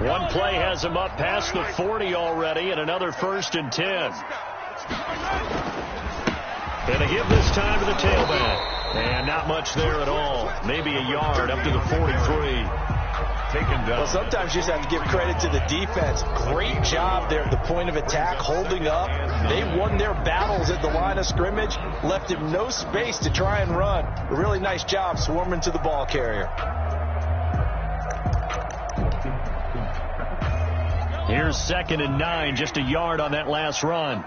One play has him up past the 40 already, and another 1st and 10. And a give this time to the tailback. And not much there at all. Maybe a yard up to the 43. Taken down. Well, sometimes you just have to give credit to the defense. Great job there at the point of attack, holding up. They won their battles at the line of scrimmage, left him no space to try and run. A really nice job swarming to the ball carrier. Here's 2nd and 9, just a yard on that last run.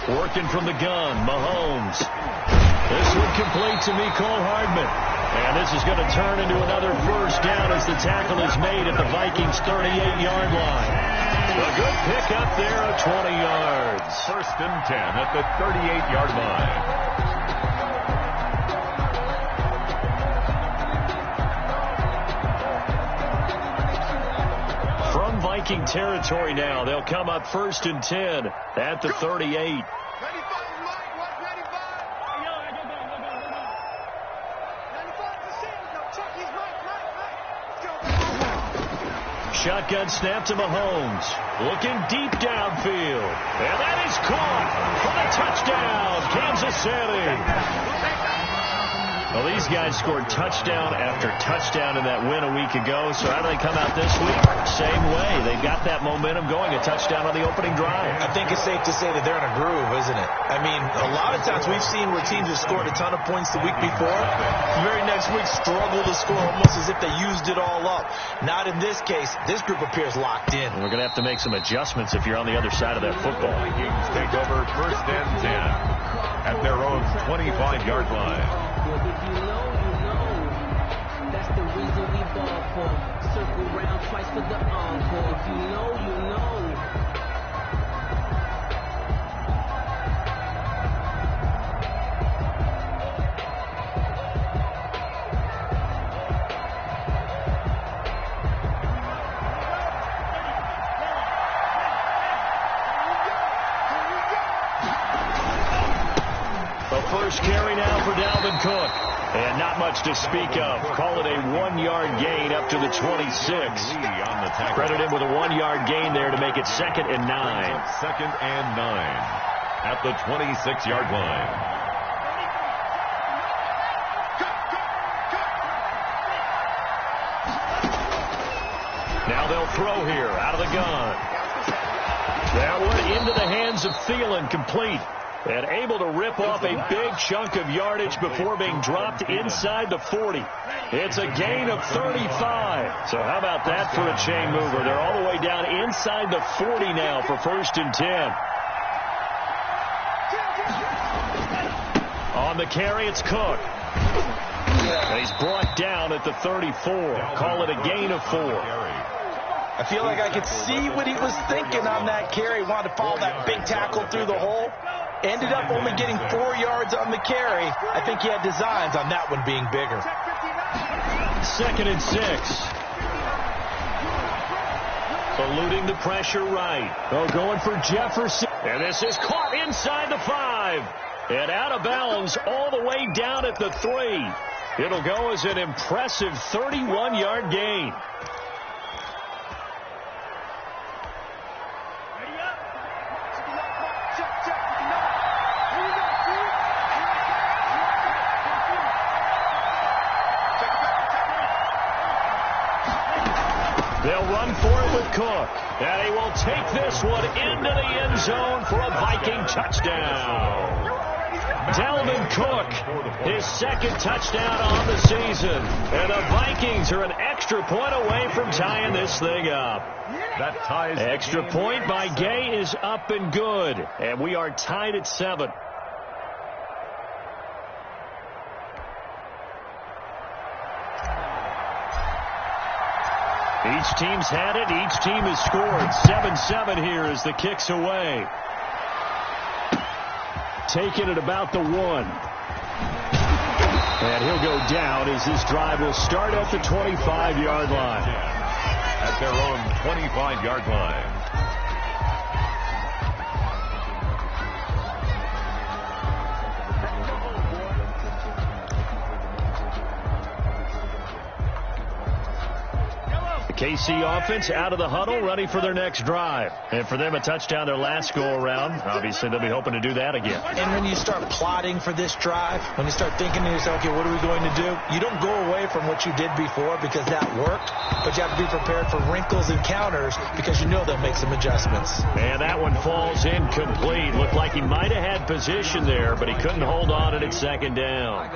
Working from the gun, Mahomes. This one complete to Mecole Hardman. And this is going to turn into another 1st down as the tackle is made at the Vikings' 38-yard line. A good pick up there of 20 yards. 1st and 10 at the 38-yard line. Viking territory now. They'll come up 1st and 10 at the 38. Shotgun snap to Mahomes. Looking deep downfield. And that is caught for the touchdown, Kansas City. Well, these guys scored touchdown after touchdown in that win a week ago. So how do they come out this week? Same way. They've got that momentum going. A touchdown on the opening drive. I think it's safe to say that they're in a groove, isn't it? I mean, a lot of times we've seen where teams have scored a ton of points the week before. The very next week struggle to score almost as if they used it all up. Not in this case. This group appears locked in. And we're going to have to make some adjustments if you're on the other side of that football. Vikings take over 1st and 10 at their own 25-yard line. If you know, that's the reason we ball for. Circle round twice for the encore. If you know, you know. The first carry now for Dalvin Cook. And not much to speak of. Call it a 1-yard gain up to the 26. Credit him with a 1-yard gain there to make it 2nd and 9. 2nd and 9 at the 26-yard line. Now they'll throw here out of the gun. That one into the hands of Thielen, complete. And able to rip off a big chunk of yardage before being dropped inside the 40. It's a gain of 35. So how about that for a chain mover? They're all the way down inside the 40 now for 1st and 10. On the carry, it's Cook. And he's brought down at the 34. Call it a gain of 4. I feel like I could see what he was thinking on that carry. Wanted to follow that big tackle through the hole. Ended up only getting 4 yards on the carry. I think he had designs on that one being bigger. 2nd and 6. Eluding the pressure right. Oh, going for Jefferson. And this is caught inside the 5. And out of bounds all the way down at the 3. It'll go as an impressive 31-yard gain. They'll run for it with Cook. And he will take this one into the end zone for a Viking touchdown. Dalvin Cook, his 2nd touchdown on the season. And the Vikings are an extra point away from tying this thing up. That ties extra point by Gay is up and good. And we are tied at 7. Each team's had it. Each team has scored. 7-7 here as the kick's away. Taking it about the 1. And he'll go down as this drive will start at the 25-yard line. At their own 25-yard line. The KC offense out of the huddle, ready for their next drive. And for them, a touchdown their last go-around. Obviously, they'll be hoping to do that again. And when you start plotting for this drive, when you start thinking to yourself, okay, what are we going to do? You don't go away from what you did before because that worked, but you have to be prepared for wrinkles and counters because you know they'll make some adjustments. And that one falls incomplete. Looked like he might have had position there, but he couldn't hold on at second down.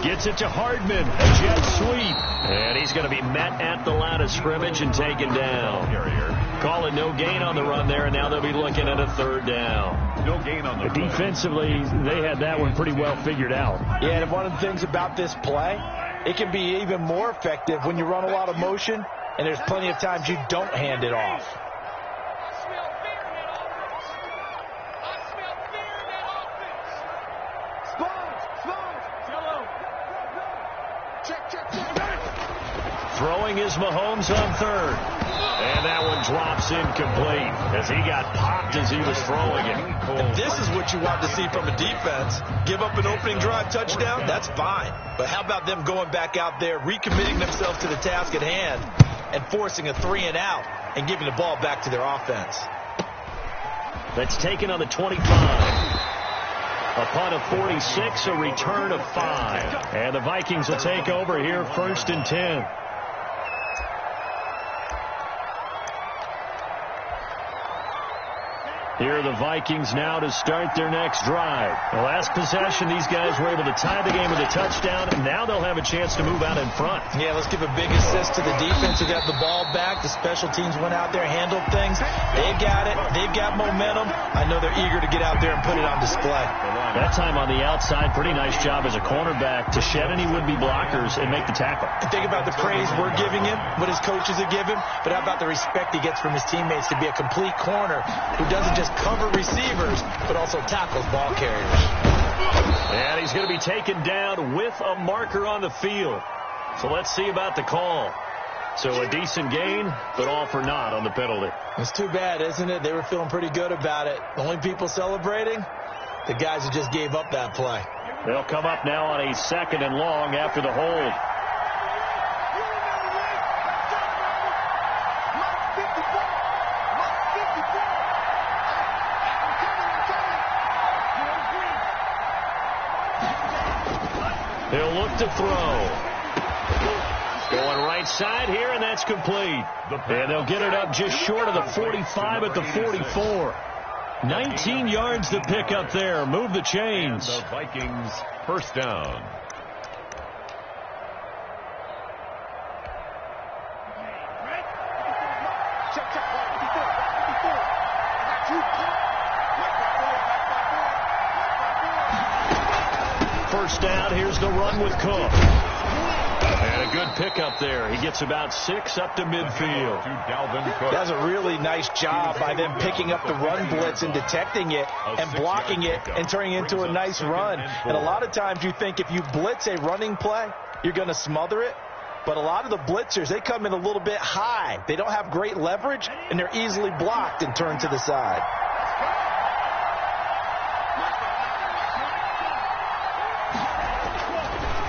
Gets it to Hardman, a jet sweep. And he's going to be met at the line of scrimmage and taken down. Call it no gain on the run there, and now they'll be looking at a third down. No gain on the run. Defensively, they had that one pretty well figured out. Yeah, and one of the things about this play, it can be even more effective when you run a lot of motion, and there's plenty of times you don't hand it off. Throwing is Mahomes on third. And that one drops incomplete as he got popped as he was throwing it. And this is what you want to see from a defense. Give up an opening drive touchdown, that's fine. But how about them going back out there, recommitting themselves to the task at hand, and forcing a 3-and-out and giving the ball back to their offense. That's taken on the 25. Upon a 46, a return of 5. And the Vikings will take over here, 1st and 10. Here are the Vikings now to start their next drive. The last possession, these guys were able to tie the game with a touchdown, and now they'll have a chance to move out in front. Yeah, let's give a big assist to the defense who got the ball back. The special teams went out there, handled things. They've got it. They've got momentum. I know they're eager to get out there and put it on display. That time on the outside, pretty nice job as a cornerback to shed any would-be blockers and make the tackle. Think about the praise we're giving him, what his coaches are giving, but how about the respect he gets from his teammates to be a complete corner who doesn't just cover receivers, but also tackles ball carriers. And he's going to be taken down with a marker on the field. So let's see about the call. So a decent gain, but all for naught on the penalty. It's too bad, isn't it? They were feeling pretty good about it. The only people celebrating, the guys who just gave up that play. They'll come up now on a 2nd and long after the hold. He'll look to throw. Going right side here, and that's complete. And they'll get it up just short of the 45 at the 44. 19 yards to pick up there. Move the chains. The Vikings first down. First down, here's the run with Cook. And a good pickup there. He gets about 6 up to midfield. That's a really nice job by them picking up the run blitz and detecting it and blocking it and turning it into a nice run. And a lot of times you think if you blitz a running play, you're going to smother it. But a lot of the blitzers, they come in a little bit high. They don't have great leverage, and they're easily blocked and turned to the side.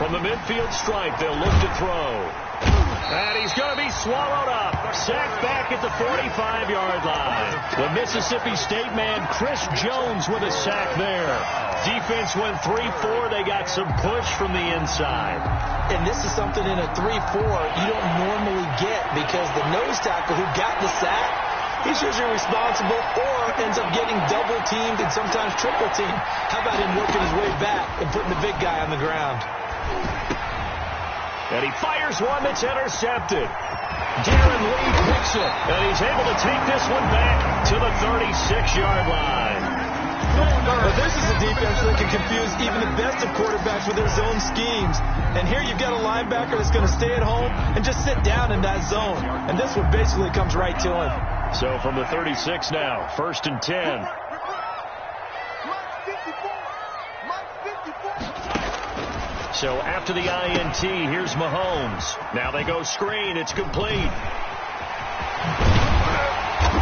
From the midfield stripe, they'll look to throw. And he's going to be swallowed up. Sacked back at the 45-yard line. The Mississippi State man, Chris Jones, with a sack there. Defense went 3-4. They got some push from the inside. And this is something in a 3-4 you don't normally get because the nose tackle who got the sack, he's usually responsible or ends up getting double-teamed and sometimes triple-teamed. How about him working his way back and putting the big guy on the ground? And he fires one that's intercepted. Darren Lee picks it, and he's able to take this one back to the 36-yard line. But this is a defense that can confuse even the best of quarterbacks with their zone schemes. And here you've got a linebacker that's going to stay at home and just sit down in that zone. And this one basically comes right to him. So from the 36 now, 1st and 10. So after the INT, here's Mahomes. Now they go screen. It's complete.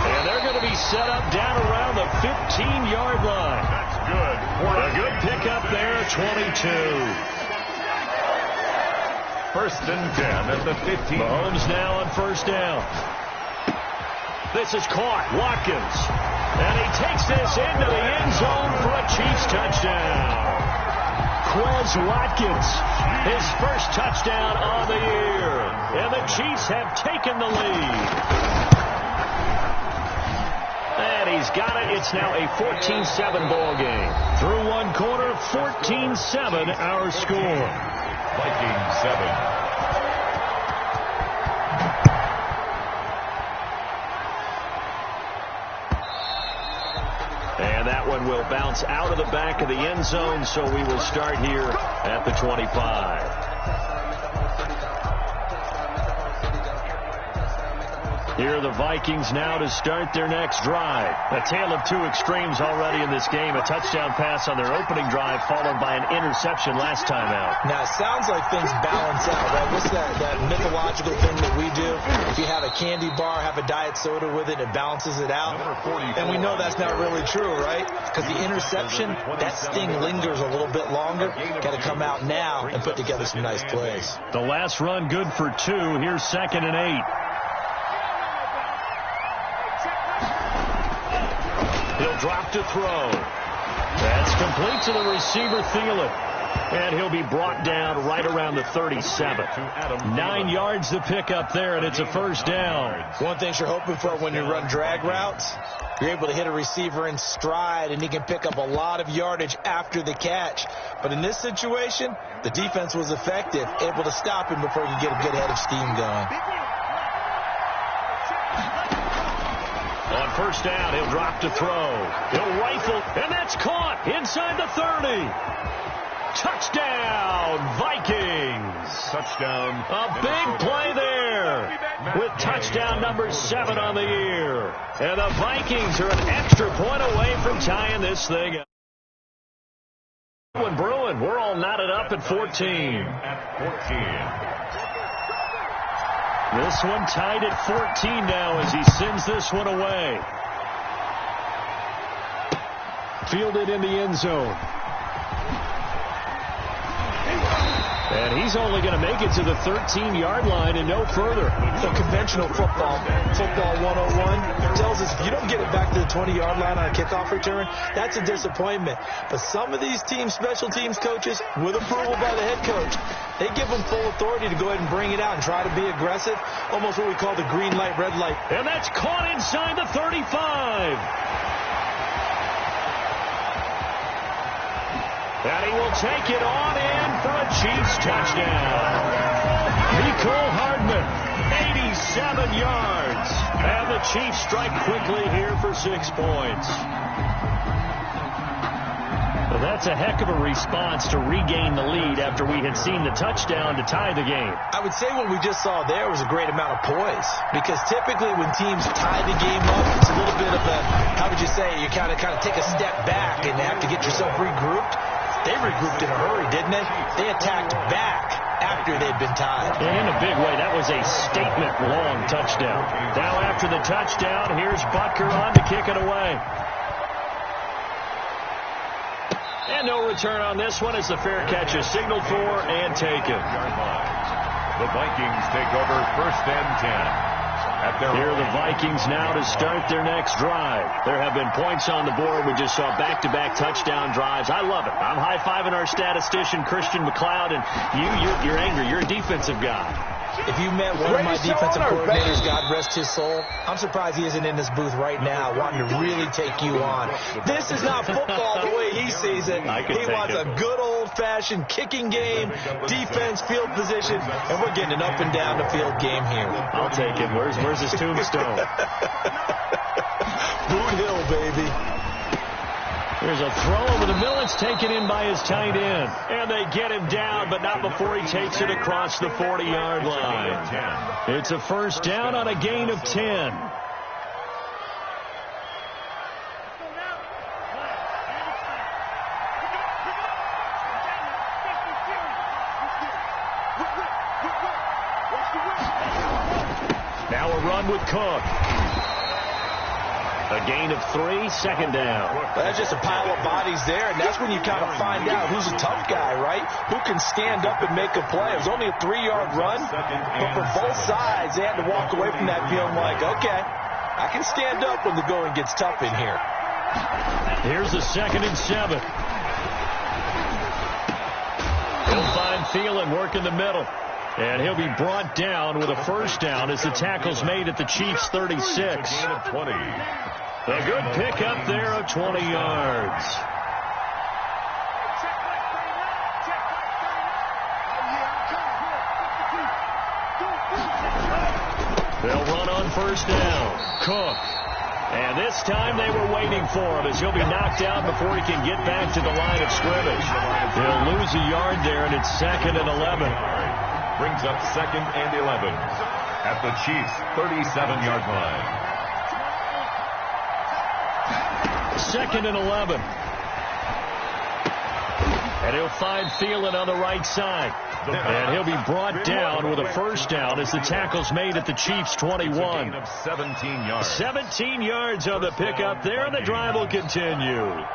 And they're going to be set up down around the 15-yard line. That's good. A good pickup there, 22. First and 10 at the 15. Mahomes now on first down. This is caught. Watkins. And he takes this into the end zone for a Chiefs touchdown. Quez Watkins, his first touchdown on the year. And the Chiefs have taken the lead. And he's got it. It's now a 14-7 ball game. Through one quarter, 14-7 our score. Vikings 7. And that one will bounce out of the back of the end zone, so we will start here at the 25. Here are the Vikings now to start their next drive. A tale of two extremes already in this game. A touchdown pass on their opening drive followed by an interception last time out. Now, it sounds like things balance out, right? What's that mythological thing that we do? If you have a candy bar, have a diet soda with it, it balances it out. And we know that's not really true, right? Because the interception, that sting lingers a little bit longer. Got to come out now and put together some nice plays. The last run good for 2. Here's 2nd and 8. He'll drop to throw. That's complete to the receiver, Thielen. And he'll be brought down right around the 37. 9 yards to pick up there, and it's a first down. One thing you're hoping for when you run drag routes, you're able to hit a receiver in stride, and he can pick up a lot of yardage after the catch. But in this situation, the defense was effective, able to stop him before he could get a good head of steam going. On first down, he'll drop to throw. He'll rifle, and that's caught inside the 30. Touchdown, Vikings. Touchdown. A big play there with touchdown number 7 on the year. And the Vikings are an extra point away from tying this thing up. Bruin, we're all knotted up at 14. This one tied at 14 now as he sends this one away. Fielded in the end zone. And he's only going to make it to the 13-yard line and no further. So conventional football 101, tells us if you don't get it back to the 20-yard line on a kickoff return, that's a disappointment. But some of these team special teams coaches, with approval by the head coach, they give them full authority to go ahead and bring it out and try to be aggressive, almost what we call the green light, red light. And that's caught inside the 35. And he will take it on in for a Chiefs touchdown. Mecole Hardman, 87 yards. And the Chiefs strike quickly here for 6 points. Well, that's a heck of a response to regain the lead after we had seen the touchdown to tie the game. I would say what we just saw there was a great amount of poise. Because typically when teams tie the game up, it's a little bit of a, how would you say, you kind of take a step back and have to get yourself regrouped. They regrouped in a hurry, didn't they? They attacked back after they'd been tied. And in a big way, that was a statement-long touchdown. Now after the touchdown, here's Butker on to kick it away. And no return on this one as the fair catch is signaled for and taken. The Vikings take over first and 10. Here are the Vikings now to start their next drive. There have been points on the board. We just saw back-to-back touchdown drives. I love it. I'm high-fiving our statistician, Christian McLeod, and you're angry. You're a defensive guy. If you met one of my defensive coordinators, God rest his soul, I'm surprised he isn't in this booth right now wanting to really take you on. This is not football the way he sees it. He wants a good old-fashioned kicking game, defense, field position, and we're getting an up-and-down-the-field game here. I'll take it. Where's his tombstone? Boot Hill, baby. There's a throw over the middle. It's taken in by his tight end. And they get him down, but not before he takes it across the 40-yard line. It's a first down on a gain of 10. with Cook. A gain of 3, second down. That's just a pile of bodies there, and that's when you kind of find out who's a tough guy, right? Who can stand up and make a play. It was only a 3-yard run, but for both sides, they had to walk away from that feeling like, okay, I can stand up when the going gets tough in here. Here's a 2nd and 7. He'll find Thielen working the middle. And he'll be brought down with a first down as the tackle's made at the Chiefs' 36. Gain of 20. A good pickup there of 20 yards. They'll run on first down. Cook. And this time they were waiting for him as he'll be knocked out before he can get back to the line of scrimmage. They'll lose a yard there, and it's 2nd and 11. Brings up 2nd and 11 at the Chiefs' 37-yard line. 2nd and 11. And he'll find Thielen on the right side. And he'll be brought down with a first down as the tackle's made at the Chiefs' 21. 17 yards. 17 yards on the pickup there, and the drive will continue.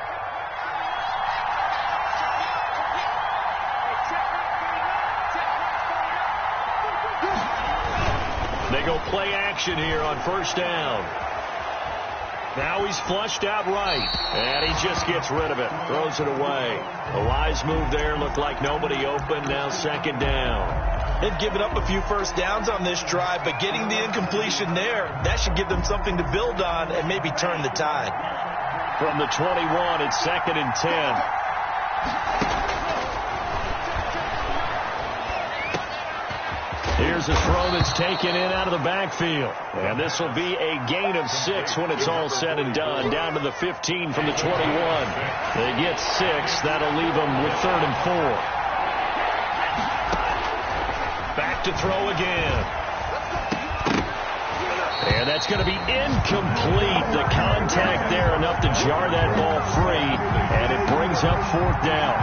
They go play action here on first down. Now he's flushed out right, and he just gets rid of it, throws it away. A wise move there, looked like nobody open, now 2nd down. They've given up a few first downs on this drive, but getting the incompletion there, that should give them something to build on and maybe turn the tide. From the 21, it's 2nd and 10. Here's a throw that's taken in out of the backfield. And this will be a gain of 6 when it's all said and done. Down to the 15 from the 21. They get 6. That'll leave them with 3rd and 4. Back to throw again. And that's going to be incomplete. The contact there enough to jar that ball free. And it brings up 4th down.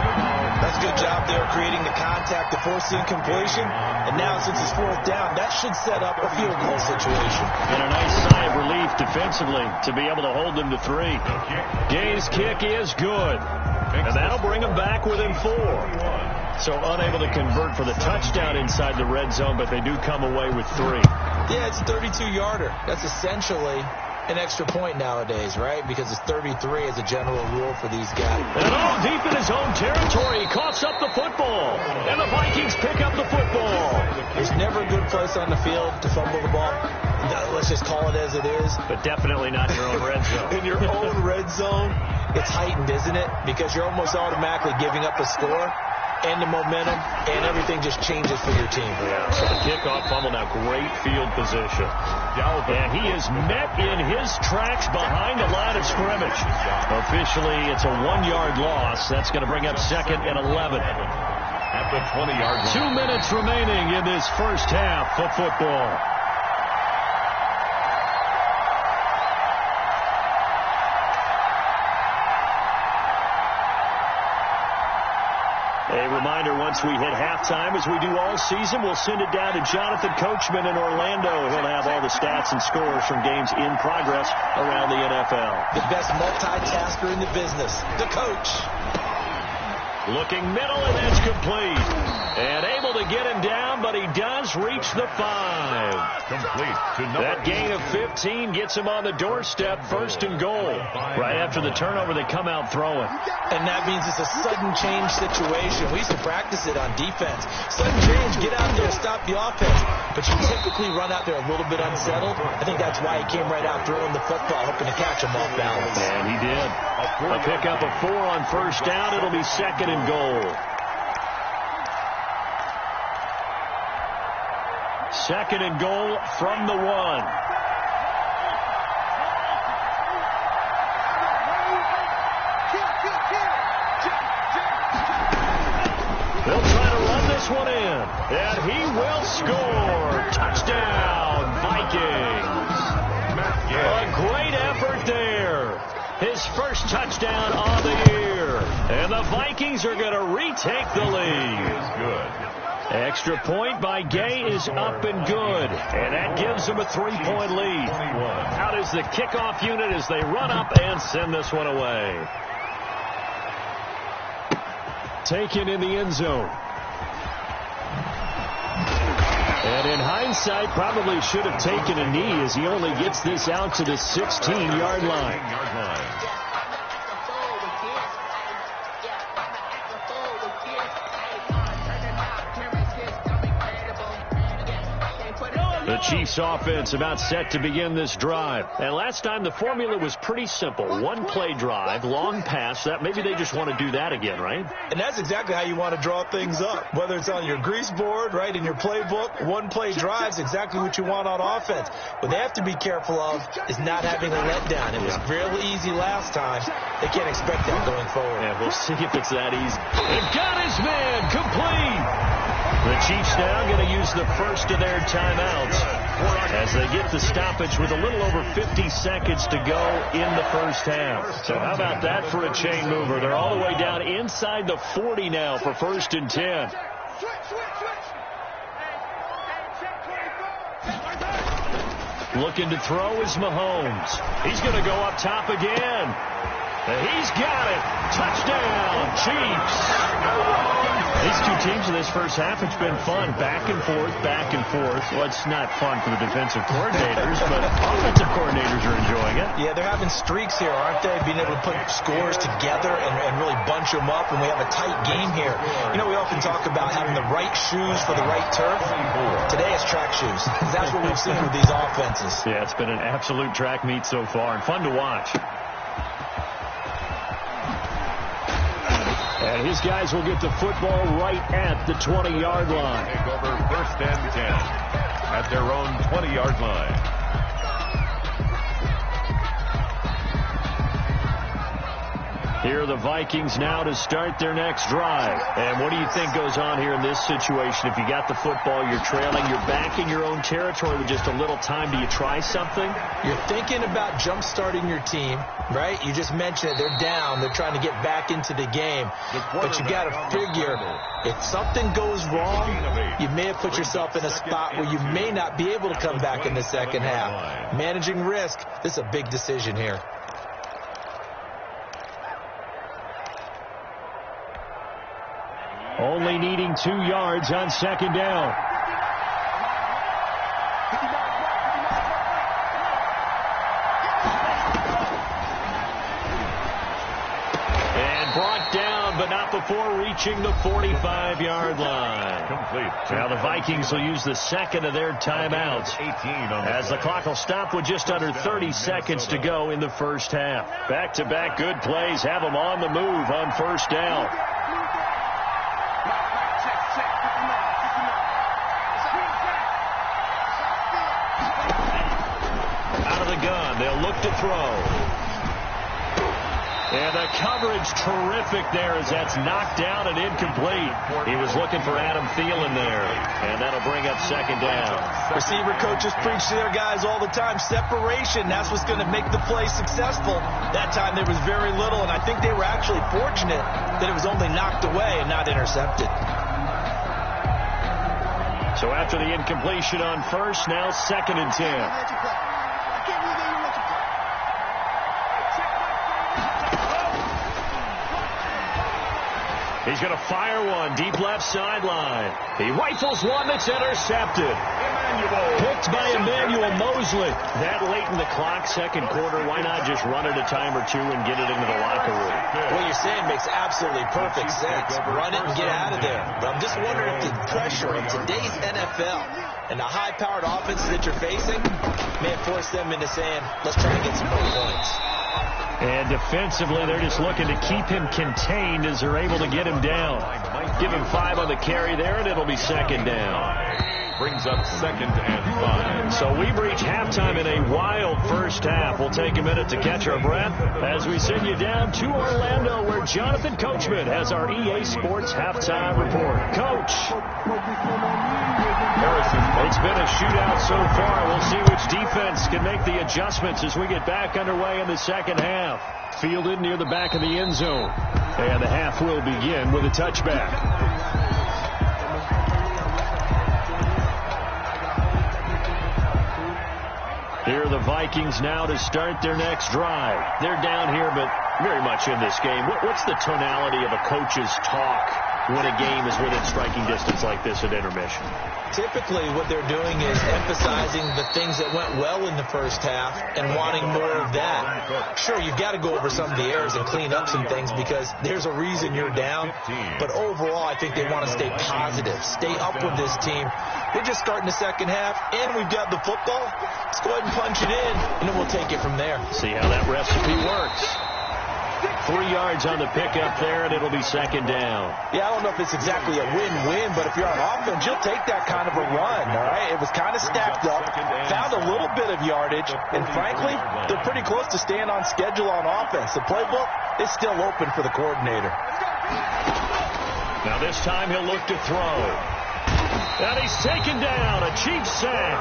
That's a good job there creating the contact to force the incompletion. And now since it's 4th down, that should set up a field goal situation. And a nice sigh of relief defensively to be able to hold them to 3. Gay's kick is good. And that'll bring them back within 4. So unable to convert for the touchdown inside the red zone, but they do come away with 3. Yeah, it's a 32-yarder. That's essentially an extra point nowadays, right? Because it's 33 as a general rule for these guys. And all deep in his own territory. He coughs up the football. And the Vikings pick up the football. There's never a good place on the field to fumble the ball. Let's just call it as it is. But definitely not in your own red zone. In your own red zone, it's heightened, isn't it? Because you're almost automatically giving up a score and the momentum, and everything just changes for your team. Yeah, so the kickoff fumble, now great field position. And he is met in his tracks behind the line of scrimmage. Officially, it's a 1-yard loss. That's going to bring up 2nd and 11. At the 20-yard line. 2 minutes remaining in this first half of football. A reminder, once we hit halftime, as we do all season, we'll send it down to Jonathan Coachman in Orlando. He'll have all the stats and scores from games in progress around the NFL. The best multitasker in the business, the coach. Looking middle, and that's complete. And able to get him down, but he does reach the 5. Complete to number That gain of 15 gets him on the doorstep, 1st and goal. Right after the turnover, they come out throwing. And that means it's a sudden change situation. We used to practice it on defense. Sudden change, get out there, stop the offense. But you typically run out there a little bit unsettled. I think that's why he came right out throwing the football, hoping to catch him off balance. And he did. A pickup of 4 on first down. It'll be 2nd and goal. 2nd and goal from the 1. They'll try to run this one in, and he will score. Touchdown, Vikings. A great effort there. His first touchdown on the year. And the Vikings are going to retake the lead. is good. Extra point by Gay is up and good. And that gives them a 3-point lead. Out is the kickoff unit as they run up and send this one away. Taken in the end zone. And in hindsight, probably should have taken a knee as he only gets this out to the 16-yard line. The Chiefs offense about set to begin this drive. And last time the formula was pretty simple. One play drive, long pass. That maybe they just want to do that again, right? And that's exactly how you want to draw things up. Whether it's on your grease board, right, in your playbook, one play drive is exactly what you want on offense. What they have to be careful of is not having a letdown. It was really easy last time. They can't expect that going forward. Yeah, we'll see if it's that easy. They've got his man complete. The Chiefs now going to use the first of their timeouts as they get the stoppage with a little over 50 seconds to go in the first half. So how about that for a chain mover? They're all the way down inside the 40 now for 1st and 10. Looking to throw is Mahomes. He's going to go up top again. He's got it. Touchdown, Chiefs. These two teams in this first half, it's been fun. Back and forth, back and forth. Well, it's not fun for the defensive coordinators, but offensive coordinators are enjoying it. Yeah, they're having streaks here, aren't they? Being able to put scores together and really bunch them up, and we have a tight game here. You know, we often talk about having the right shoes for the right turf. Today it's track shoes. That's what we've seen with these offenses. Yeah, it's been an absolute track meet so far, and fun to watch. And his guys will get the football right at the 20-yard line. Take over 1st and 10 at their own 20-yard line. Here are the Vikings now to start their next drive. And what do you think goes on here in this situation? If you got the football, you're trailing, you're back in your own territory with just a little time. Do you try something? You're thinking about jump-starting your team, right? You just mentioned it. They're down. They're trying to get back into the game. But you got to figure, if something goes wrong, you may have put yourself in a spot where you may not be able to come back in the second half. Managing risk, this is a big decision here. Only needing 2 yards on 2nd down. And brought down, but not before reaching the 45-yard line. Complete. Now the Vikings will use the second of their timeouts as the clock will stop with just under 30 seconds to go in the first half. Back-to-back good plays have them on the move on 1st down. They'll look to throw. And the coverage terrific there as that's knocked down and incomplete. He was looking for Adam Thielen there. And that'll bring up 2nd down. Receiver coaches preach to their guys all the time. Separation, that's what's going to make the play successful. That time there was very little, and I think they were actually fortunate that it was only knocked away and not intercepted. So after the incompletion on 1st, now 2nd and 10. He's going to fire one deep left sideline. He rifles one that's intercepted. Picked by Emmanuel Mosley. That late in the clock, 2nd quarter, why not just run it a time or two and get it into the locker room? What you're saying makes absolutely perfect sense. Run it and get out of there. But I'm just wondering if the pressure of today's NFL and the high-powered offenses that you're facing may have forced them into saying, let's try and get some more points. And defensively, they're just looking to keep him contained as they're able to get him down. Give him 5 on the carry there, and it'll be 2nd down. Brings up 2nd and 5. So we've reached halftime in a wild first half. We'll take a minute to catch our breath as we send you down to Orlando, where Jonathan Coachman has our EA Sports halftime report. Coach. It's been a shootout so far. We'll see which defense can make the adjustments as we get back underway in the second half. Fielded near the back of the end zone. And the half will begin with a touchback. Here are the Vikings now to start their next drive. They're down here, but very much in this game. What's the tonality of a coach's talk when a game is within striking distance like this at intermission? Typically, what they're doing is emphasizing the things that went well in the first half and wanting more of that. Sure, you've got to go over some of the errors and clean up some things because there's a reason you're down. But overall, I think they want to stay positive, stay up with this team. They're just starting the second half, and we've got the football. Let's go ahead and punch it in, and then we'll take it from there. See how that recipe works. 3 yards on the pickup there, and it'll be second down. Yeah, I don't know if it's exactly a win-win, but if you're on offense, you'll take that kind of a run, all right? It was kind of stacked up, found a little bit of yardage, and frankly, they're pretty close to staying on schedule on offense. The playbook is still open for the coordinator. Now this time he'll look to throw. And he's taken down, a cheap sack.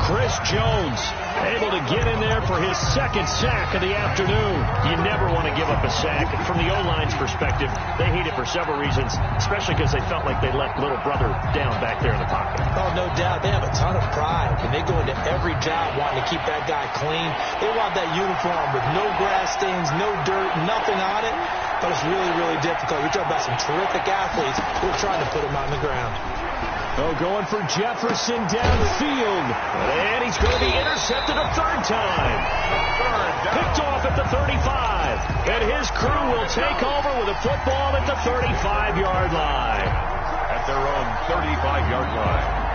Chris Jones able to get in there for his second sack of the afternoon. You never want to give up a sack. From the O-line's perspective, they hate it for several reasons, especially because they felt like they left little brother down back there in the pocket. Oh, no doubt. They have a ton of pride, and they go into every job wanting to keep that guy clean. They want that uniform with no grass stains, no dirt, nothing on it. But it's really, really difficult. You're talking about some terrific athletes who are trying to put him on the ground. Oh, going for Jefferson downfield. And he's going to be intercepted a third time. Picked off at the 35. And his crew will take over with a football at the 35-yard line. At their own 35-yard line.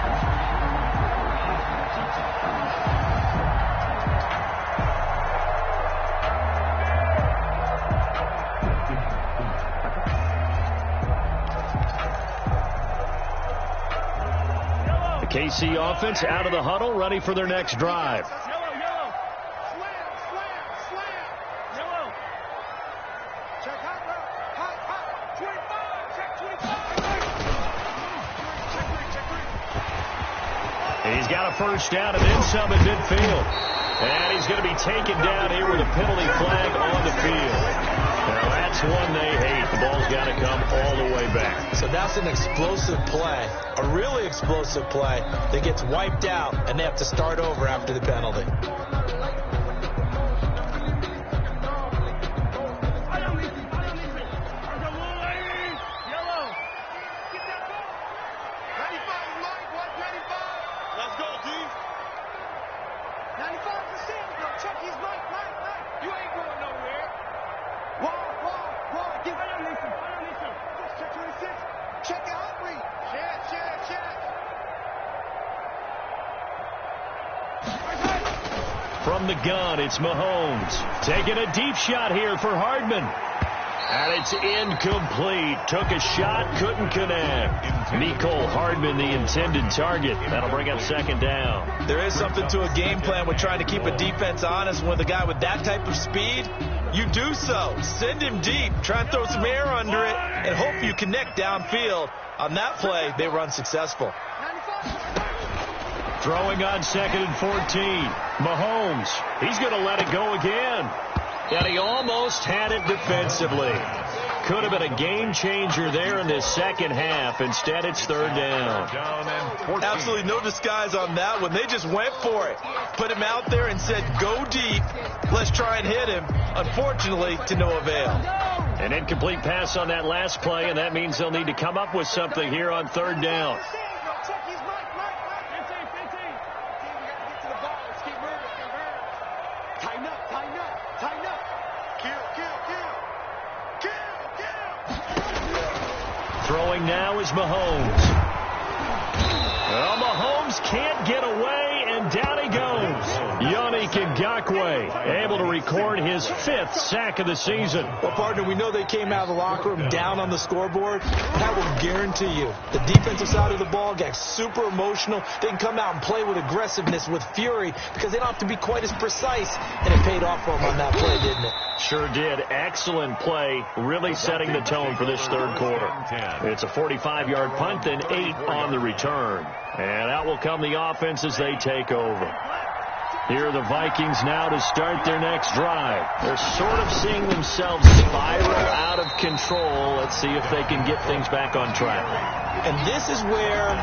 KC offense out of the huddle, ready for their next drive. Yellow. Slam. Yellow. Check hot. 25. Check 25. He's got a first down and then some at midfield. And he's going to be taken down here with a penalty flag on the field. Now that's one they hate. The ball's got to come all the way back. So that's an explosive play, a really explosive play that gets wiped out, and they have to start over after the penalty. From the gun, it's Mahomes. Taking a deep shot here for Hardman. And it's incomplete. Took a shot, couldn't connect. Mecole Hardman, the intended target. That'll bring up second down. There is something to a game plan with trying to keep a defense honest. With a guy with that type of speed, you do so. Send him deep. Try and throw some air under it and hope you connect downfield. On that play, they run successful. Throwing on 2nd and 14. Mahomes, he's going to let it go again. And he almost had it defensively. Could have been a game changer there in this second half. Instead, it's third down. Absolutely no disguise on that one. They just went for it. Put him out there and said, go deep. Let's try and hit him. Unfortunately, to no avail. An incomplete pass on that last play, and that means they'll need to come up with something here on third down. Throwing now is Mahomes. Well, Mahomes can't get away, and down he goes. Yannick Ngakoue able to record his 5th sack of the season. Well, partner, we know they came out of the locker room down on the scoreboard. That will guarantee you the defensive side of the ball got super emotional. They can come out and play with aggressiveness, with fury, because they don't have to be quite as precise. And it paid off for them on that play, didn't it? Sure did. Excellent play, really setting the tone for this third quarter. It's a 45-yard punt, then 8 on the return. And out will come the offense as they take over. Here are the Vikings now to start their next drive. They're sort of seeing themselves spiral out of control. Let's see if they can get things back on track. And this is where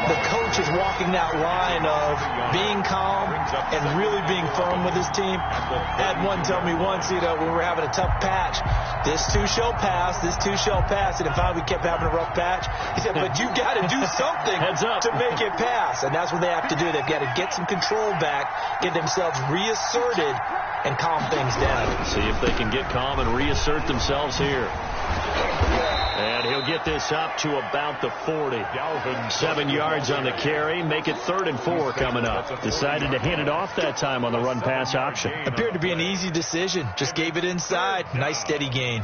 the coach is walking that line of being calm and really being firm with his team. I had one tell me once, when we were having a tough patch, this too shall pass, this too shall pass. And finally we kept having a rough patch. He said, but you got to do something to make it pass. And that's what they have to do. They've got to get some control back, get themselves reasserted, and calm things down. See if they can get calm and reassert themselves here. And he'll get this up to about the 40. 7 yards on the carry. Make it 3rd and 4 coming up. Decided to hand it off that time on the run-pass option. Appeared to be an easy decision. Just gave it inside. Nice steady gain.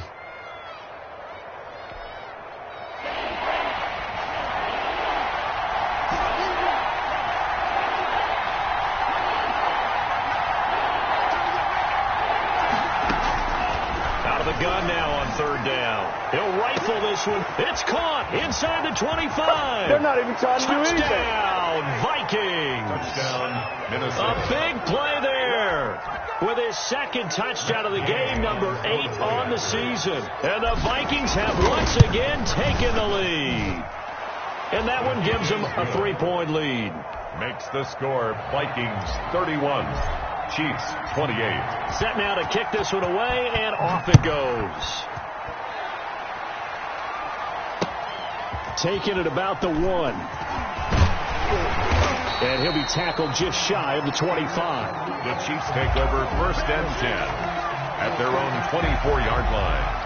Gun now on 3rd down. He'll rifle this one. It's caught inside the 25. They're not even trying to do anything. Touchdown, Vikings. Touchdown, Minnesota. A big play there with his 2nd touchdown of the game, number 8 on the season. And the Vikings have once again taken the lead. And that one gives them a 3-point lead. Makes the score Vikings 31. Chiefs 28. Set now to kick this one away, and off it goes. Taking it about the 1. And he'll be tackled just shy of the 25. The Chiefs take over 1st and 10 at their own 24-yard line.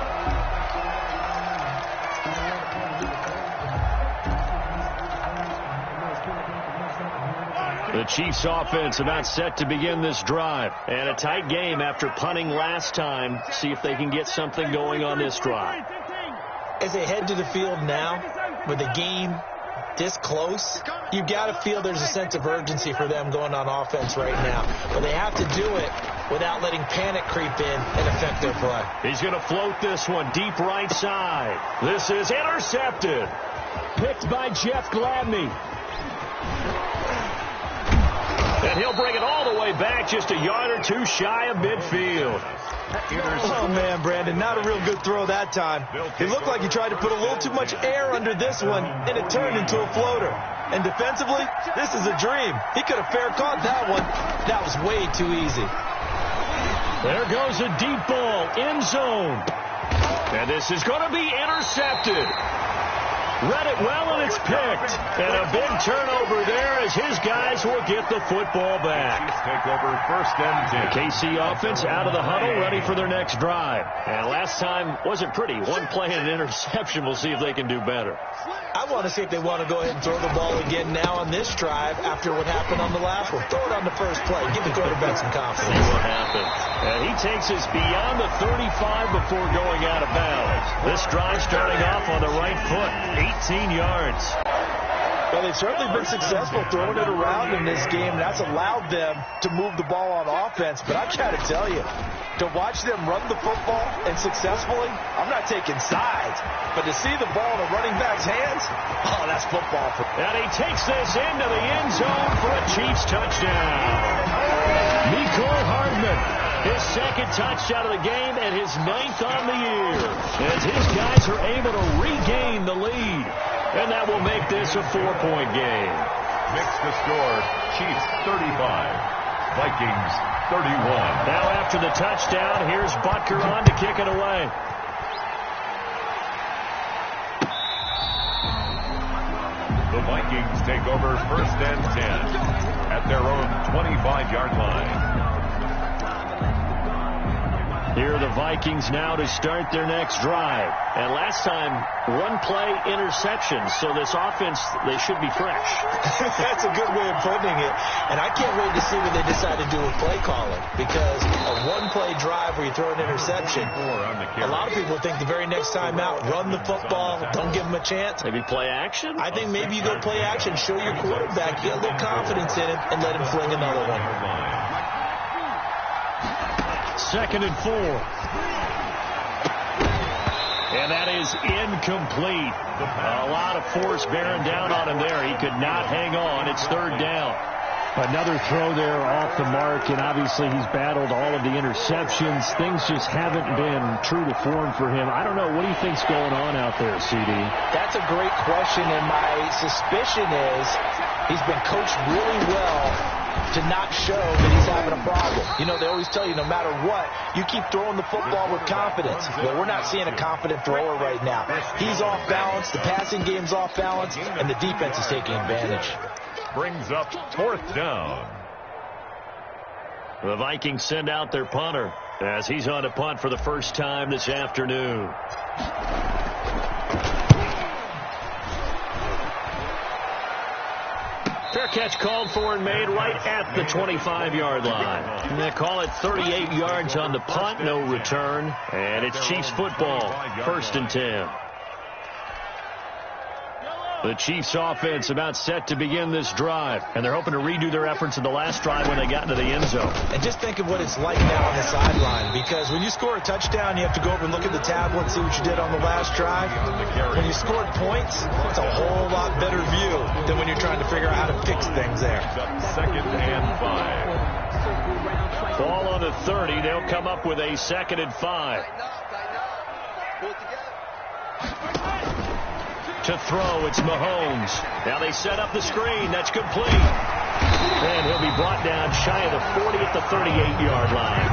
The Chiefs offense about set to begin this drive. And a tight game after punting last time. See if they can get something going on this drive. As they head to the field now, with the game this close, you've got to feel there's a sense of urgency for them going on offense right now. But they have to do it without letting panic creep in and affect their play. He's going to float this one deep right side. This is intercepted. Picked by Jeff Gladney. And he'll bring it all the way back just a yard or 2 shy of midfield. Oh, man, Brandon, not a real good throw that time. It looked like he tried to put a little too much air under this one, and it turned into a floater. And defensively, this is a dream. He could have fair caught that one. That was way too easy. There goes a deep ball, end zone. And this is going to be intercepted. Read it well, and it's picked. And a big turnover there as his guys will get the football back. Chiefs take over 1st and 10. KC offense out of the huddle, ready for their next drive. And last time wasn't pretty. 1 play and an interception. We'll see if they can do better. I want to see if they want to go ahead and throw the ball again now on this drive after what happened on the last one. Throw it on the first play. Give the quarterback some confidence. See what happens. And he takes us beyond the 35 before going out of bounds. This drive starting off on the right foot. 18 yards. Well, they've certainly been successful throwing it around in this game. That's allowed them to move the ball on offense. But I got to tell you, to watch them run the football and successfully, I'm not taking sides. But to see the ball in a running back's hands, oh, that's football. And he takes this into the end zone for a Chiefs touchdown. Mecole Hardman, his 2nd touchdown of the game and his 9th on the year. As his guys are able to regain the lead. And that will make this a 4-point game. Makes the score Chiefs 35. Vikings 31. Now after the touchdown, here's Butker on to kick it away. The Vikings take over 1st and 10 at their own 25-yard line. Here are the Vikings now to start their next drive. And last time, 1 play interception. So this offense, they should be fresh. That's a good way of putting it. And I can't wait to see what they decide to do with play calling. Because a 1-play drive where you throw an interception, a lot of people think the very next time out, run the football, don't give them a chance. Maybe play action? I think maybe you go play action, show your quarterback, get a little confidence in him, and let him fling another one. 2nd and 4. And that is incomplete. A lot of force bearing down on him there. He could not hang on. It's 3rd down. Another throw there off the mark, and obviously he's battled all of the interceptions. Things just haven't been true to form for him. I don't know. What do you think's going on out there, CD? That's a great question, and my suspicion is he's been coached really well to not show that he's having a problem. You know, they always tell you no matter what, you keep throwing the football with confidence. Well, we're not seeing a confident thrower right now. He's off balance, the passing game's off balance, and the defense is taking advantage. Brings up 4th down. The Vikings send out their punter as he's on to punt for the first time this afternoon. Fair catch called for and made right at the 25-yard line. And they call it 38 yards on the punt, no return. And it's Chiefs football, 1st and 10. The Chiefs offense about set to begin this drive, and they're hoping to redo their efforts in the last drive when they got into the end zone. And just think of what it's like now on the sideline, because when you score a touchdown, you have to go over and look at the tablet and see what you did on the last drive. When you scored points, it's a whole lot better view than when you're trying to figure out how to fix things there. 2nd and 5. Ball on the 30. They'll come up with a 2nd and 5. To throw, it's Mahomes. Now they set up the screen. That's complete. And he'll be brought down shy of the 40 at the 38-yard line.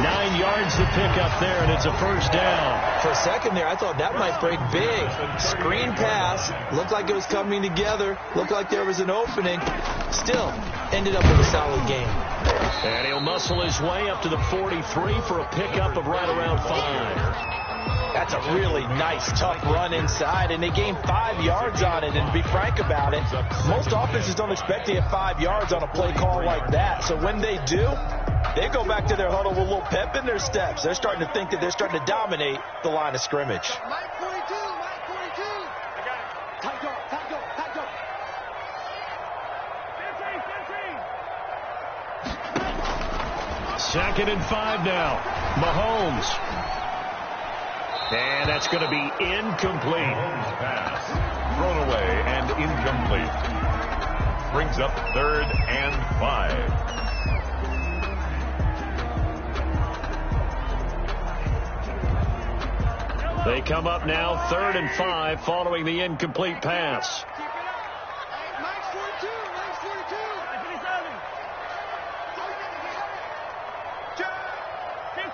9 yards to pick up there, and it's a 1st down. For a second there, I thought that might break big. Screen pass. Looked like it was coming together. Looked like there was an opening. Still, ended up with a solid game. And he'll muscle his way up to the 43 for a pickup of right around 5. That's a really nice, tough run inside, and they gained 5 yards on it. And to be frank about it, most offenses don't expect to get 5 yards on a play call like that. So when they do, they go back to their huddle with a little pep in their steps. They're starting to think that they're starting to dominate the line of scrimmage. Mike 42, Mike 42. I got it. Tight go, tight go, tight go. 2nd and 5 now. Mahomes. And that's going to be incomplete. Pass. Thrown away and incomplete. Brings up 3rd and 5. They come up now 3rd and 5 following the incomplete pass. Keep it up. Hey, Mike's 42, Mike's 42. 15.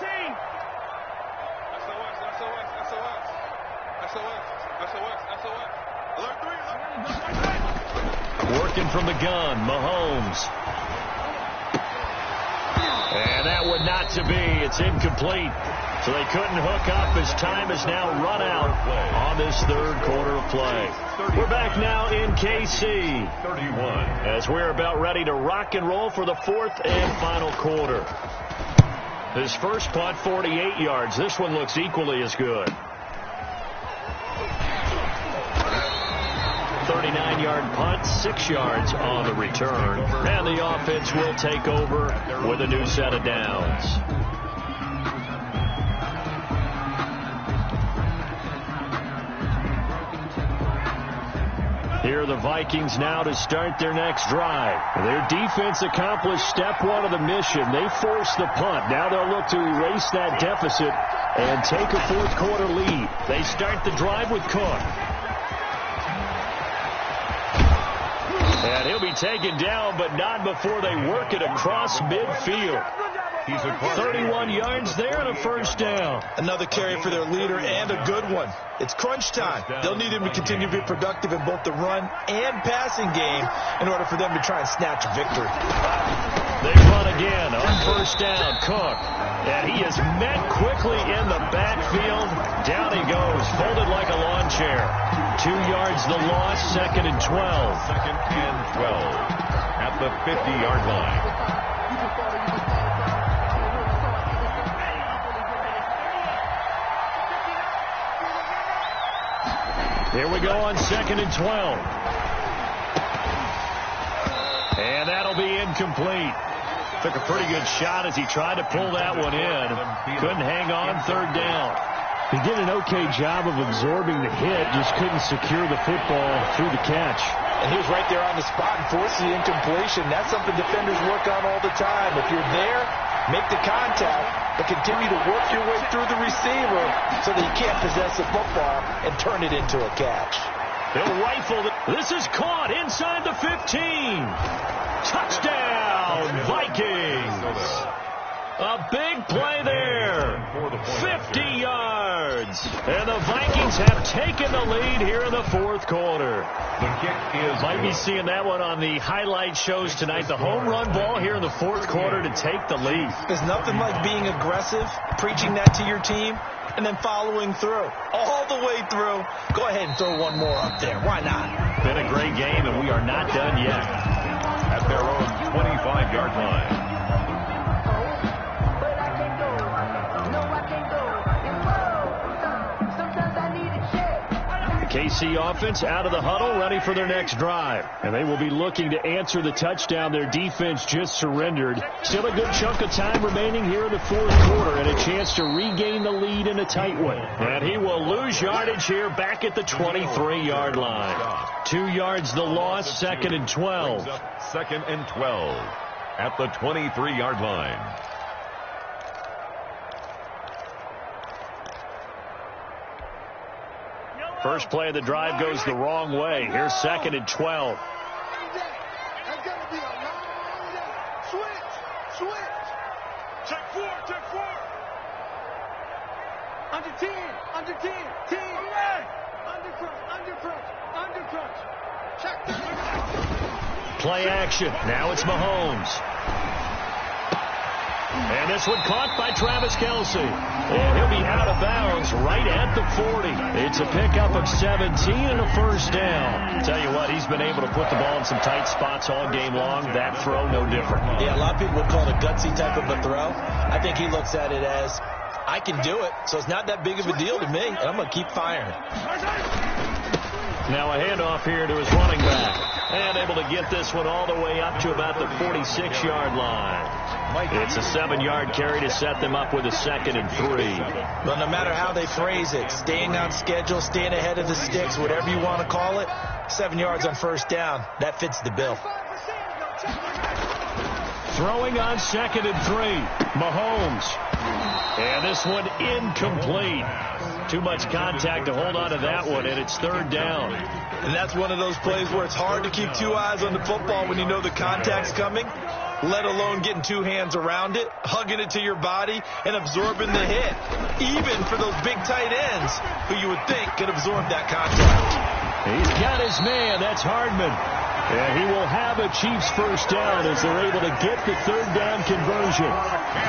SOS. Alert 3. Working from the gun, Mahomes. And that would not to be. It's incomplete. So they couldn't hook up as time is now run out on this 3rd quarter of play. We're back now in KC. 31. As we're about ready to rock and roll for the 4th and final quarter. His first punt, 48 yards. This one looks equally as good. 39-yard punt, 6 yards on the return. And the offense will take over with a new set of downs. Here are the Vikings now to start their next drive. Their defense accomplished step 1 of the mission. They forced the punt. Now they'll look to erase that deficit and take a 4th quarter lead. They start the drive with Cook. And he'll be taken down, but not before they work it across midfield. He's a 31 yards there and a 1st down. Another carry for their leader and a good one. It's crunch time. They'll need him to continue to be productive in both the run and passing game in order for them to try and snatch a victory. They run again on 1st down. Cook. And he is met quickly in the backfield. Down he goes, folded like a lawn chair. 2 yards the loss, 2nd and 12. 2nd and 12 at the 50-yard line. Here we go on 2nd and 12. And that'll be incomplete. Took a pretty good shot as he tried to pull that one in. Couldn't hang on, 3rd down. He did an okay job of absorbing the hit, just couldn't secure the football through the catch. And he was right there on the spot and forced the incompletion. That's something defenders work on all the time. If you're there, make the contact, but continue to work your way through the receiver so that you can't possess the football and turn it into a catch. He'll rifle. This is caught inside the 15. Touchdown, Vikings. A big play there. 50 yards. And the Vikings have taken the lead here in the fourth quarter. The kick is Might be seeing that one on the highlight shows tonight. The home run ball here in the fourth quarter to take the lead. There's nothing like being aggressive, preaching that to your team, and then following through. All the way through. Go ahead and throw one more up there. Why not? Been a great game, and we are not done yet. at their own 25-yard line. KC offense out of the huddle, ready for their next drive. And they will be looking to answer the touchdown their defense just surrendered. Still a good chunk of time remaining here in the fourth quarter and a chance to regain the lead in a tight one. And he will lose yardage here back at the 23-yard line. 2 yards the loss, 2nd and 12. 2nd and 12 at the 23-yard line. First play of the drive goes the wrong way. Here's 2nd and 12. That's going to be a long day. Switch. Check four. Under 10. 10. Under crunch. Check 3. Play action. Now it's Mahomes. And this one caught by Travis Kelce. And he'll be out of bounds right at the 40. It's a pickup of 17 and a first down. Tell you what, he's been able to put the ball in some tight spots all game long. That throw, no different. Yeah, a lot of people would call it a gutsy type of a throw. I think he looks at it as, I can do it, so it's not that big of a deal to me, and I'm going to keep firing. Now a handoff here to his running back. And able to get this one all the way up to about the 46-yard line. It's a 7-yard carry to set them up with a 2nd and 3. But no matter how they phrase it, staying on schedule, staying ahead of the sticks, whatever you want to call it, 7 yards on first down, that fits the bill. Throwing on 2nd and 3. Mahomes. And this one incomplete. Too much contact to hold on to that one, and it's 3rd down. And that's one of those plays where it's hard to keep 2 eyes on the football when you know the contact's coming, let alone getting 2 hands around it, hugging it to your body, and absorbing the hit, even for those big tight ends who you would think could absorb that contact. He's got his man. That's Hardman. And he will have a Chiefs first down as they're able to get the 3rd down conversion.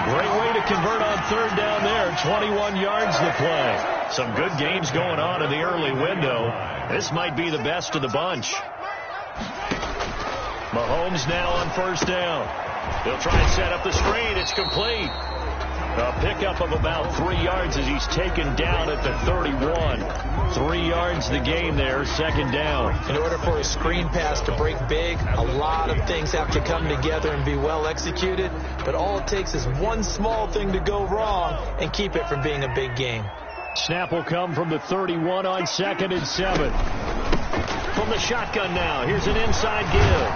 Great way to convert on 3rd down there. 21 yards to play. Some good games going on in the early window. This might be the best of the bunch. Mahomes now on first down. He'll try and set up the screen. It's complete. A pickup of about 3 yards as he's taken down at the 31. 3 yards the game there, 2nd down. In order for a screen pass to break big, a lot of things have to come together and be well executed. But all it takes is one small thing to go wrong and keep it from being a big game. Snap will come from the 31 on 2nd and 7. From the shotgun now, here's an inside give.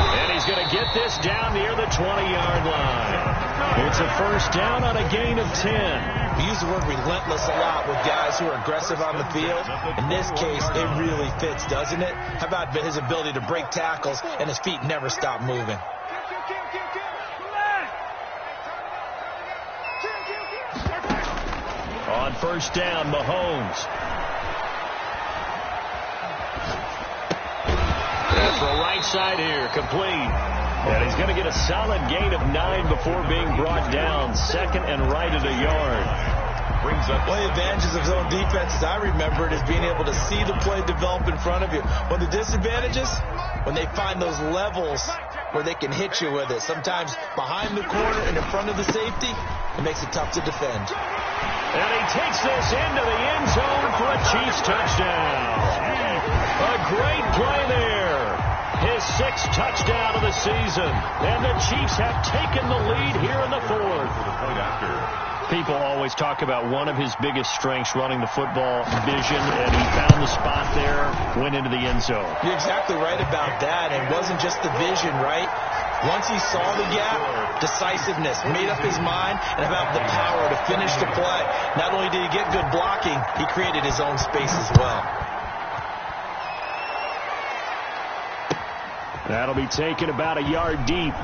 And he's going to get this down near the 20-yard line. It's a first down on a gain of 10. We use the word relentless a lot with guys who are aggressive on the field. In this case, it really fits, doesn't it? How about his ability to break tackles and his feet never stop moving? On first down, Mahomes. For a right side here, complete. And he's going to get a solid gain of 9 before being brought down. 2nd and right at a yard. One of the advantages of zone defense, as I remember it, is being able to see the play develop in front of you. One of the disadvantages, when they find those levels where they can hit you with it. Sometimes behind the corner and in front of the safety, it makes it tough to defend. And he takes this into the end zone for a Chiefs touchdown. A great play there. His 6th touchdown of the season. And the Chiefs have taken the lead here in the 4th. People always talk about one of his biggest strengths running the football, vision, and he found the spot there, went into the end zone. You're exactly right about that. It wasn't just the vision, right? Once he saw the gap, decisiveness, made up his mind, and about the power to finish the play. Not only did he get good blocking, he created his own space as well. That'll be taken about a yard deep.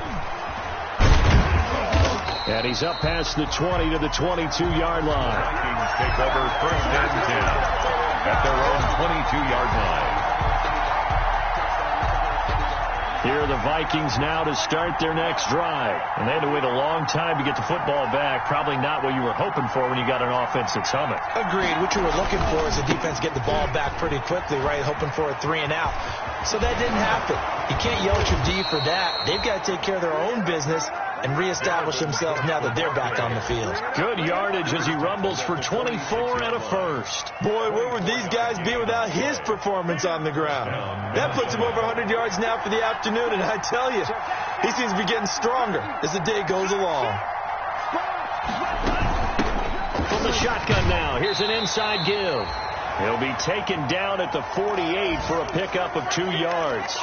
And he's up past the 20 to the 22-yard line. Vikings take over first and 10 at their own 22-yard line. Here are the Vikings now to start their next drive. And they had to wait a long time to get the football back. Probably not what you were hoping for when you got an offense that's humming. Agreed. What you were looking for is the defense get the ball back pretty quickly, right? Hoping for a 3 and out. So that didn't happen. You can't yell at your D for that. They've got to take care of their own business and reestablish themselves now that they're back on the field. Good yardage as he rumbles for 24 and a first. Boy, where would these guys be without his performance on the ground? That puts him over 100 yards now for the afternoon, and I tell you, he seems to be getting stronger as the day goes along. From the shotgun now, here's an inside give. He'll be taken down at the 48 for a pickup of 2 yards.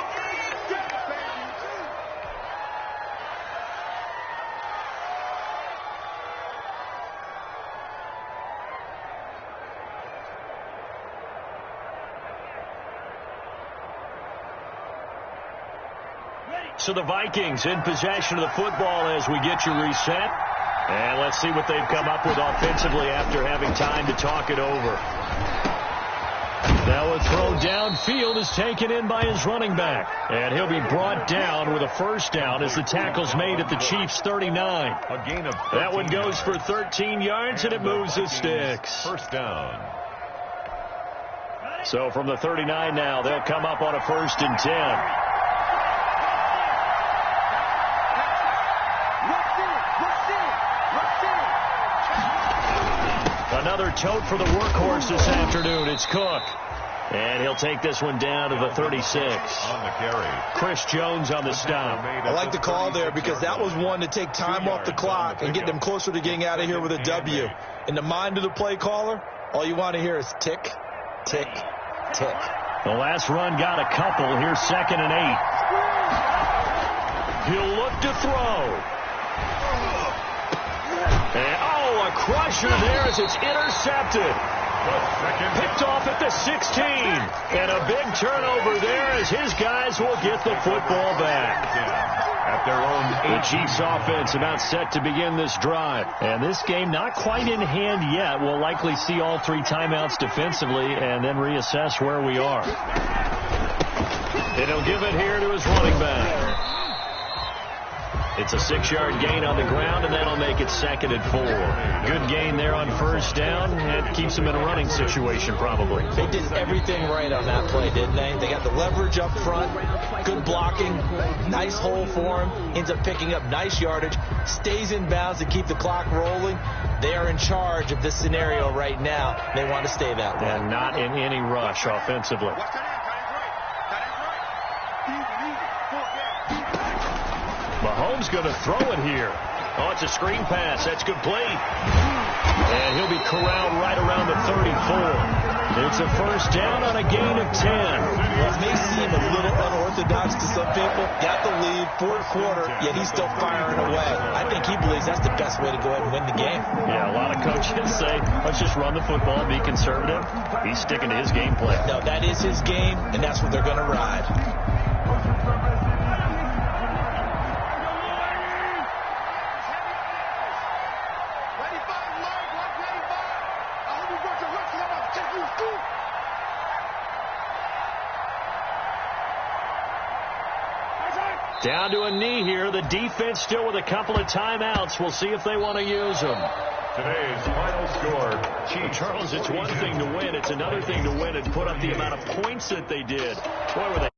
So the Vikings in possession of the football as we get you reset. And let's see what they've come up with offensively after having time to talk it over. Now a throw downfield is taken in by his running back. And he'll be brought down with a first down as the tackle's made at the Chiefs' 39. A gain of 13. That one goes for 13 yards, and it moves the sticks. First down. So from the 39 now, they'll come up on a 1st and 10. Another tote for the workhorse this afternoon. It's Cook. And he'll take this one down to the 36. On the carry. Chris Jones on the stop. I like the call there because that was one to take time off the clock and get them closer to getting out of here with a W. In the mind of the play caller, all you want to hear is tick, tick, tick. The last run got a couple. Here's 2nd and 8. He'll look to throw. And, a crusher there as it's intercepted. Picked off at the 16. And a big turnover there as his guys will get the football back. At their own The Chiefs offense about set to begin this drive. And this game not quite in hand yet. We'll likely see all 3 timeouts defensively and then reassess where we are. And he'll give it here to his running back. It's a 6-yard gain on the ground, and that'll make it 2nd and 4. Good gain there on first down. It keeps them in a running situation, probably. They did everything right on that play, didn't they? They got the leverage up front, good blocking, nice hole for him, ends up picking up nice yardage, stays in bounds to keep the clock rolling. They are in charge of this scenario right now. They want to stay that way. And not in any rush offensively. Mahomes going to throw it here. Oh, it's a screen pass. That's complete. And he'll be corralled right around the 34. It's a first down on a gain of 10. Well, it may seem a little unorthodox to some people. Got the lead, 4th quarter, yet he's still firing away. I think he believes that's the best way to go ahead and win the game. Yeah, a lot of coaches say, let's just run the football and be conservative. He's sticking to his game plan. No, that is his game, and that's what they're going to ride. Down to a knee here. The defense still with a couple of timeouts. We'll see if they want to use them. Today's final score. Charles, it's one thing to win. It's another thing to win and put up the amount of points that they did. Boy, were they